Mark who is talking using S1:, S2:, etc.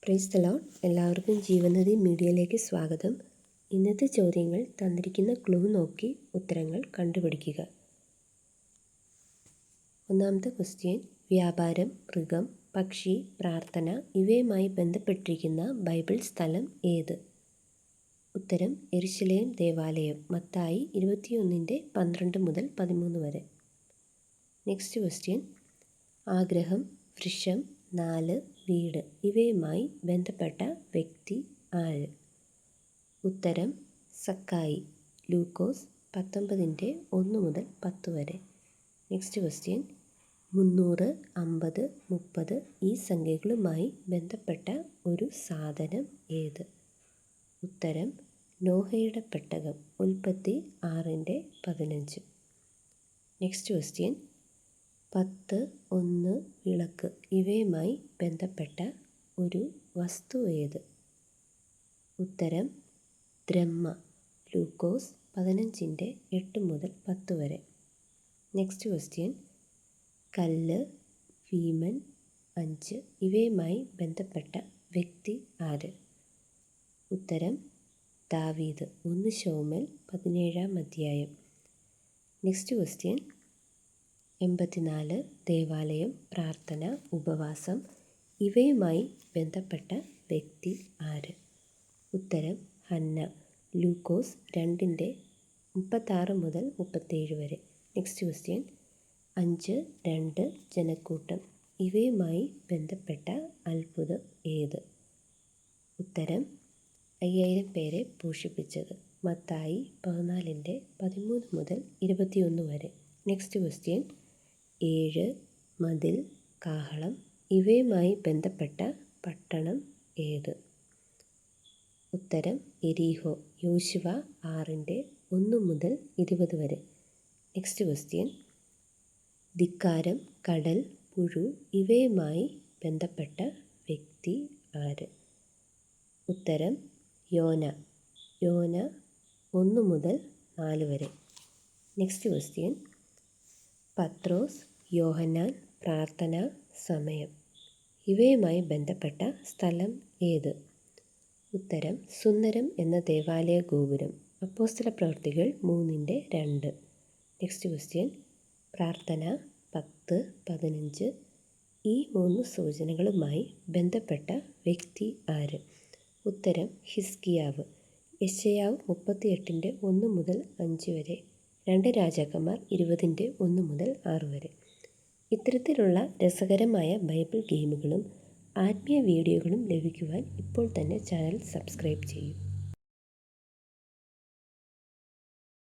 S1: Praise the Lord. എല്ലാവർക്കും ജീവനദി മീഡിയയിലേക്ക് സ്വാഗതം. ഇന്നത്തെ ചോദ്യങ്ങൾ തന്നിരിക്കുന്ന ക്ലൂ നോക്കി ഉത്തരങ്ങൾ കണ്ടുപിടിക്കുക. ഒന്നാമത്തെ ക്വസ്റ്റ്യൻ: വ്യാപാരം, മൃഗം, പക്ഷി, പ്രാർത്ഥന ഇവയുമായി ബന്ധപ്പെട്ടിരിക്കുന്ന ബൈബിൾ സ്ഥലം ഏത്? ഉത്തരം: യെരുശലേം ദേവാലയം. മത്തായി 21:12-13 വരെ. നെക്സ്റ്റ് ക്വസ്റ്റ്യൻ: ആഗ്രഹം, വൃക്ഷം, 4, വീട് ഇവയുമായി ബന്ധപ്പെട്ട വ്യക്തി ആര്? ഉത്തരം: സക്കായി. ലൂക്കോസ് 19:1-10 വരെ. നെക്സ്റ്റ് ക്വസ്റ്റ്യൻ: 300, 50, 30 ഈ സംഖ്യകളുമായി ബന്ധപ്പെട്ട ഒരു സാധനം ഏത്? ഉത്തരം: നോഹയുടെ പെട്ടകം. ഉൽപ്പത്തി 6:15. നെക്സ്റ്റ് ക്വസ്റ്റ്യൻ: 10, 1 വിളക്ക് ഇവയുമായി ബന്ധപ്പെട്ട ഒരു വസ്തു ഏത്? ഉത്തരം: ദ്രഹ്മ. ലൂക്കോസ് 15:8-10 വരെ. നെക്സ്റ്റ് ക്വസ്റ്റ്യൻ: കല്ല്, ഭീമൻ, 5 ഇവയുമായി ബന്ധപ്പെട്ട വ്യക്തി ആര്? ഉത്തരം: ദാവീദ്. 1 ശമൂവേൽ 17 നെക്സ്റ്റ് ക്വസ്റ്റ്യൻ: 84 ദേവാലയം, പ്രാർത്ഥന, ഉപവാസം ഇവയുമായി ബന്ധപ്പെട്ട വ്യക്തി ആര്? ഉത്തരം: ഹന്ന. ലൂക്കോസ് 2:36-37 വരെ. നെക്സ്റ്റ് ക്വസ്റ്റ്യൻ: 5, 2 ജനക്കൂട്ടം ഇവയുമായി ബന്ധപ്പെട്ട അത്ഭുതം ഏത്? ഉത്തരം: 5000 പേരെ പോഷിപ്പിച്ചത്. മത്തായി 14:13-21 വരെ. നെക്സ്റ്റ് ക്വസ്റ്റ്യൻ: 7 മതിൽ, കാഹളം ഇവയുമായി ബന്ധപ്പെട്ട പട്ടണം ഏത്? ഉത്തരം: യെരിഹോ. യോശുവ 6:1-20 വരെ. നെക്സ്റ്റ് ക്വസ്റ്റ്യൻ: ധിക്കാരം, കടൽ, പുഴു ഇവയുമായി ബന്ധപ്പെട്ട വ്യക്തി ആര്? ഉത്തരം: യോന. യോന 1-4 വരെ. നെക്സ്റ്റ് ക്വസ്റ്റ്യൻ: പത്രോസ്, യോഹന്നാൻ, പ്രാർത്ഥന, സമയം ഇവയുമായി ബന്ധപ്പെട്ട സ്ഥലം ഏത്? ഉത്തരം: സുന്ദരം എന്ന ദേവാലയ ഗോപുരം. അപ്പോസ്തലപ്രവൃത്തികൾ 3:2. നെക്സ്റ്റ് ക്വസ്റ്റ്യൻ: പ്രാർത്ഥന, 10, 15 ഈ 3 സൂചനകളുമായി ബന്ധപ്പെട്ട വ്യക്തി ആര്? ഉത്തരം: ഹിസ്കിയാവ്. യെശയ്യാവ് 38:1-5 വരെ. 2 രാജാക്കന്മാർ 20:1-6 വരെ. ഇത്തരത്തിലുള്ള രസകരമായ ബൈബിൾ ഗെയിമുകളും ആത്മീയ വീഡിയോകളും ലഭിക്കുവാൻ ഇപ്പോൾ തന്നെ ചാനൽ സബ്സ്ക്രൈബ് ചെയ്യൂ.